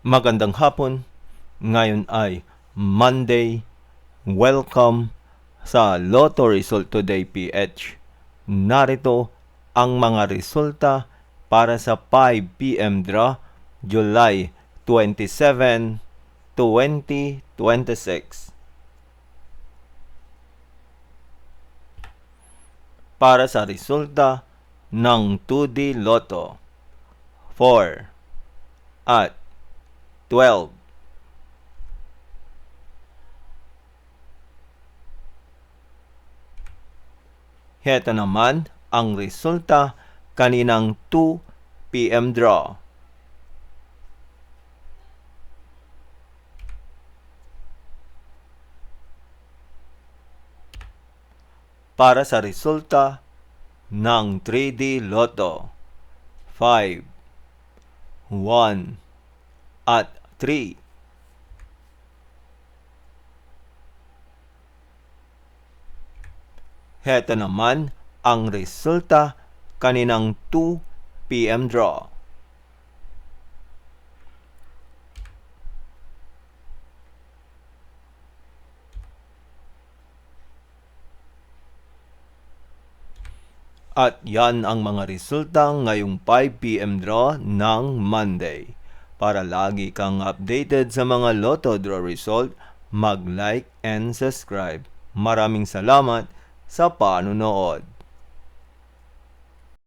Magandang hapon. Ngayon ay Monday. Welcome sa Lotto Result Today PH. Narito ang mga resulta para sa 5 PM draw July 27, 2026. Para sa resulta ng 2D Lotto 4 at 12. Heto naman ang resulta kaninang 2 PM draw. Para sa resulta ng 3D Lotto 5, 1 at 3. Heto naman ang resulta kaninang 2 PM draw. At yan ang mga resulta ngayong 5 PM draw ng Monday. Para lagi kang updated sa mga Lotto draw result, mag-like and subscribe. Maraming salamat sa panonood.